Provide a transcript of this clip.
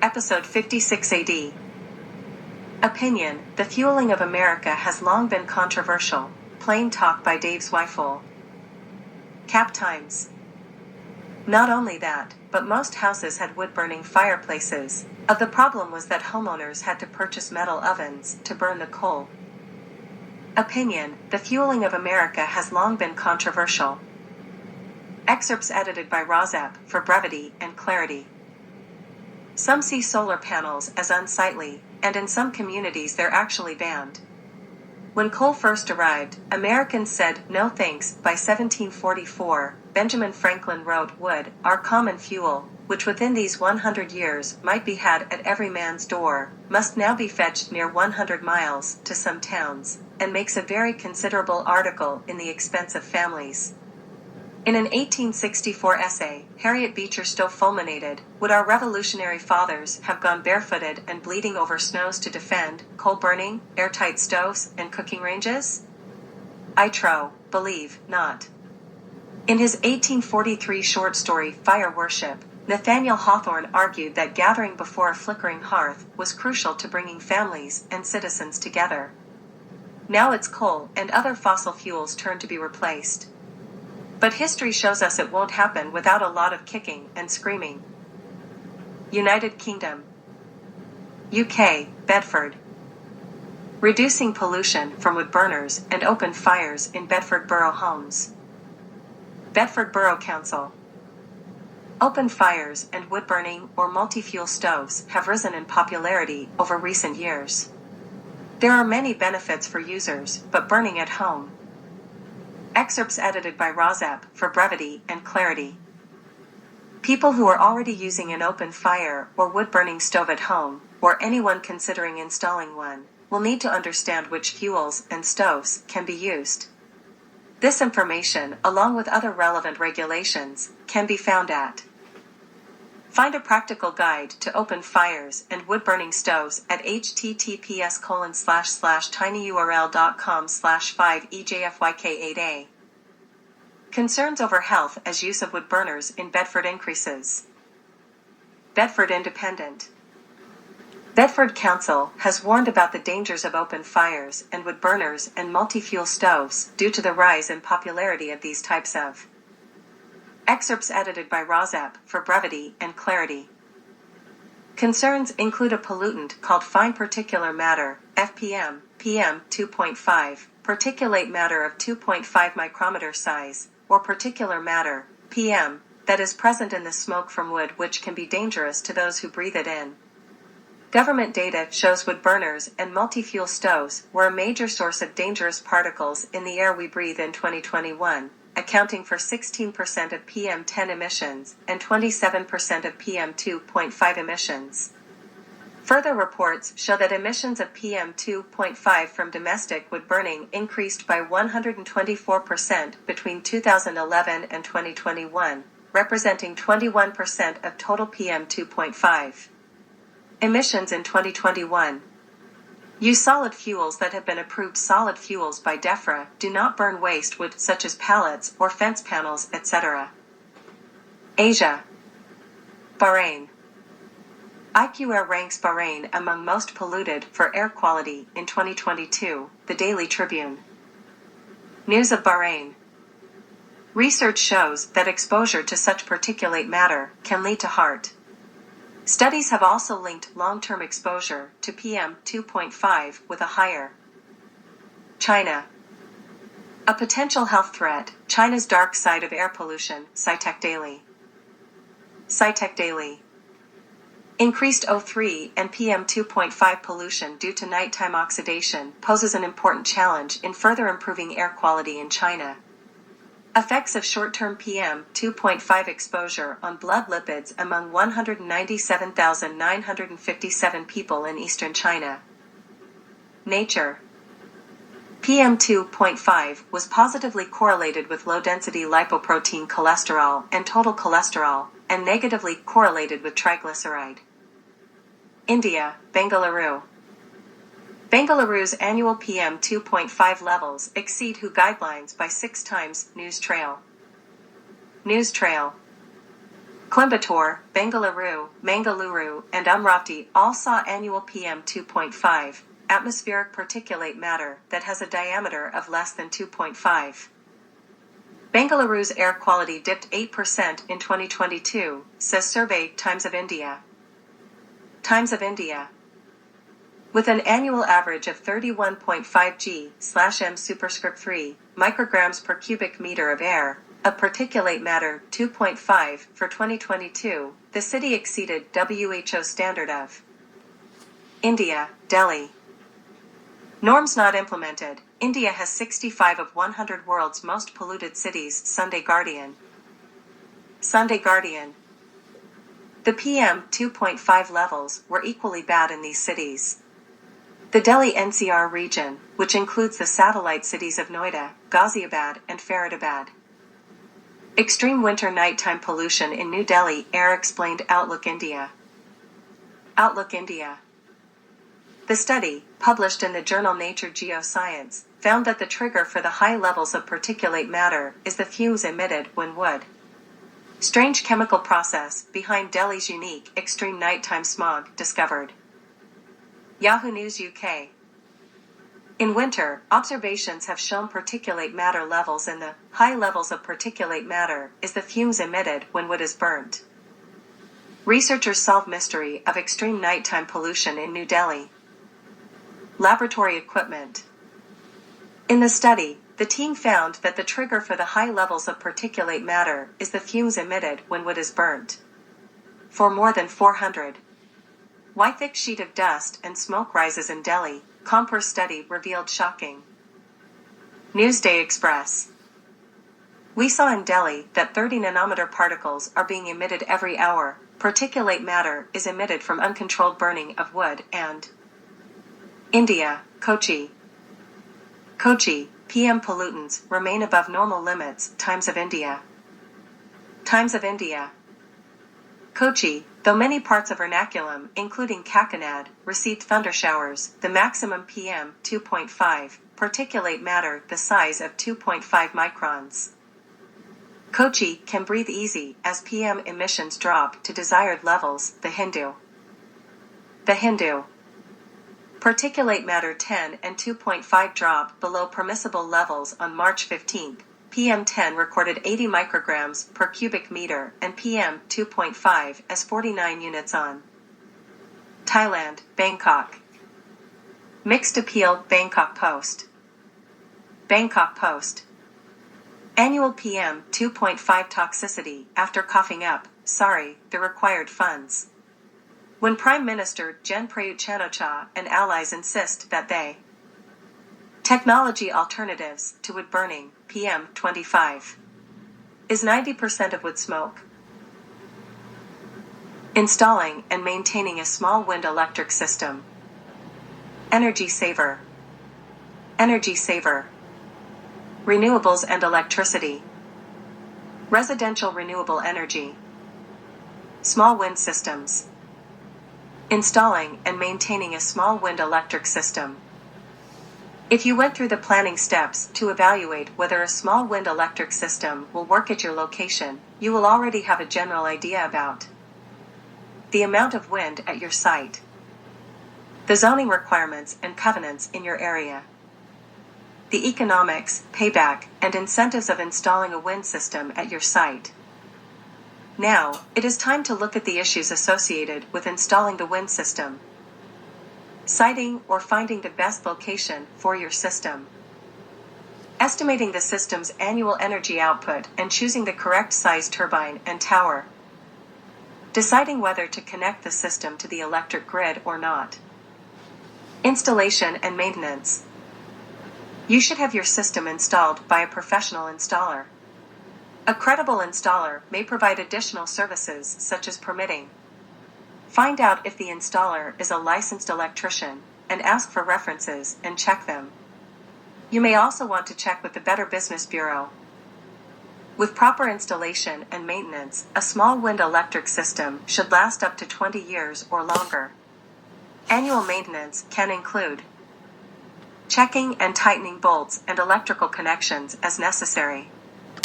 Episode 56 AD. Opinion: the fueling of America has long been controversial. Plain talk by Dave Zweifel. Cap times. Not only that, but most houses had wood-burning fireplaces. The problem was that homeowners had to purchase metal ovens to burn the coal. Opinion: the fueling of America has long been controversial. Excerpts edited by Rozap for brevity and clarity. Some see solar panels as unsightly, and in some communities they're actually banned. When coal first arrived, Americans said, "No thanks." By 1744, Benjamin Franklin wrote, "Wood, our common fuel, which within these 100 years might be had at every man's door, must now be fetched near 100 miles to some towns," and makes a very considerable article in the expense of families. In an 1864 essay, Harriet Beecher Stowe fulminated, "Would our revolutionary fathers have gone barefooted and bleeding over snows to defend coal burning, airtight stoves, and cooking ranges? I believe not." In his 1843 short story Fire Worship, Nathaniel Hawthorne argued that gathering before a flickering hearth was crucial to bringing families and citizens together. Now it's coal and other fossil fuels turn to be replaced. But history shows us it won't happen without a lot of kicking and screaming. United Kingdom. UK, Bedford. Reducing pollution from wood burners and open fires in Bedford Borough homes. Bedford Borough Council. Open fires and wood burning or multi-fuel stoves have risen in popularity over recent years. There are many benefits for users, but burning at home. Excerpts edited by Rozap for brevity and clarity. People who are already using an open fire or wood-burning stove at home, or anyone considering installing one, will need to understand which fuels and stoves can be used. This information, along with other relevant regulations, can be found at Find a practical guide to open fires and wood-burning stoves at https://tinyurl.com/5ejfyk8a. Concerns over health as use of wood burners in Bedford increases. Bedford Independent. Bedford Council has warned about the dangers of open fires and wood burners and multi-fuel stoves due to the rise in popularity of these types of. Excerpts edited by Rozap for brevity and clarity. Concerns include a pollutant called fine particulate matter, FPM, PM 2.5, particulate matter of 2.5 micrometer size, or particulate matter, PM, that is present in the smoke from wood, which can be dangerous to those who breathe it in. Government data shows wood burners and multi-fuel stoves were a major source of dangerous particles in the air we breathe in 2021. Accounting for 16% of PM10 emissions and 27% of PM2.5 emissions. Further reports show that emissions of PM2.5 from domestic wood burning increased by 124% between 2011 and 2021, representing 21% of total PM2.5 emissions in 2021. Use solid fuels that have been approved solid fuels by DEFRA. Do not burn waste wood such as pallets or fence panels, etc. Asia. Bahrain. IQAir ranks Bahrain among most polluted for air quality in 2022, the Daily Tribune. News of Bahrain. Research shows that exposure to such particulate matter can lead to heart. Studies have also linked long-term exposure to PM 2.5 with a higher. China. A potential health threat, China's dark side of air pollution, SciTech Daily. SciTech Daily. Increased O3 and PM 2.5 pollution due to nighttime oxidation poses an important challenge in further improving air quality in China. Effects of short-term PM 2.5 exposure on blood lipids among 197,957 people in eastern China. Nature. PM 2.5 was positively correlated with low-density lipoprotein cholesterol and total cholesterol, and negatively correlated with triglyceride. India, Bengaluru. Bengaluru's annual PM 2.5 levels exceed WHO guidelines by 6 times. News Trail. Coimbatore, Mangaluru, and Amravati all saw annual PM 2.5 atmospheric particulate matter that has a diameter of less than 2.5. Bengaluru's air quality dipped 8% in 2022, says survey Times of India. Times of India. With an annual average of 31.5 g/m superscript 3 micrograms per cubic meter of air, of particulate matter 2.5 for 2022, the city exceeded WHO standard of India, Delhi. Norms not implemented. India has 65 of 100 world's most polluted cities. Sunday Guardian. Sunday Guardian. The PM 2.5 levels were equally bad in these cities. The Delhi NCR region, which includes the satellite cities of Noida, Ghaziabad, and Faridabad. Extreme winter nighttime pollution in New Delhi air, explained Outlook India. Outlook India. The study, published in the journal Nature Geoscience, found that the trigger for the high levels of particulate matter is the fumes emitted when wood. Strange chemical process behind Delhi's unique extreme nighttime smog discovered. Yahoo News UK. In winter, observations have shown particulate matter levels in the high levels of particulate matter is the fumes emitted when wood is burnt. Researchers solve mystery of extreme nighttime pollution in New Delhi. Laboratory equipment. In the study, the team found that the trigger for the high levels of particulate matter is the fumes emitted when wood is burnt. For more than 400. Why thick sheet of dust and smoke rises in Delhi, Compar study revealed shocking. Newsday Express. We saw in Delhi that 30 nanometer particles are being emitted every hour. Particulate matter is emitted from uncontrolled burning of wood and India, Kochi. Kochi, PM pollutants remain above normal limits. Times of India. Times of India. Kochi, though many parts of Ernakulam, including Kakinad, received thundershowers, the maximum PM 2.5 particulate matter the size of 2.5 microns. Kochi can breathe easy as PM emissions drop to desired levels. The Hindu. The Hindu. Particulate matter 10 and 2.5 drop below permissible levels on March 15. PM10 recorded 80 micrograms per cubic meter and PM 2.5 as 49 units on. Thailand, Bangkok. Mixed appeal. Bangkok Post. Bangkok Post. Annual PM 2.5 toxicity after coughing up, sorry, the required funds. When Prime Minister Jen Prayut Chan-o-cha and allies insist that they technology alternatives to wood burning, PM 25, is 90% of wood smoke. Installing and maintaining a small wind electric system. Energy saver. Energy saver. Renewables and electricity. Residential renewable energy. Small wind systems. Installing and maintaining a small wind electric system. If you went through the planning steps to evaluate whether a small wind electric system will work at your location, you will already have a general idea about the amount of wind at your site, the zoning requirements and covenants in your area, the economics, payback, and incentives of installing a wind system at your site. Now, it is time to look at the issues associated with installing the wind system. Siting or finding the best location for your system. Estimating the system's annual energy output and choosing the correct size turbine and tower. Deciding whether to connect the system to the electric grid or not. Installation and maintenance. You should have your system installed by a professional installer. A credible installer may provide additional services such as permitting. Find out if the installer is a licensed electrician, and ask for references and check them. You may also want to check with the Better Business Bureau. With proper installation and maintenance, a small wind electric system should last up to 20 years or longer. Annual maintenance can include checking and tightening bolts and electrical connections as necessary.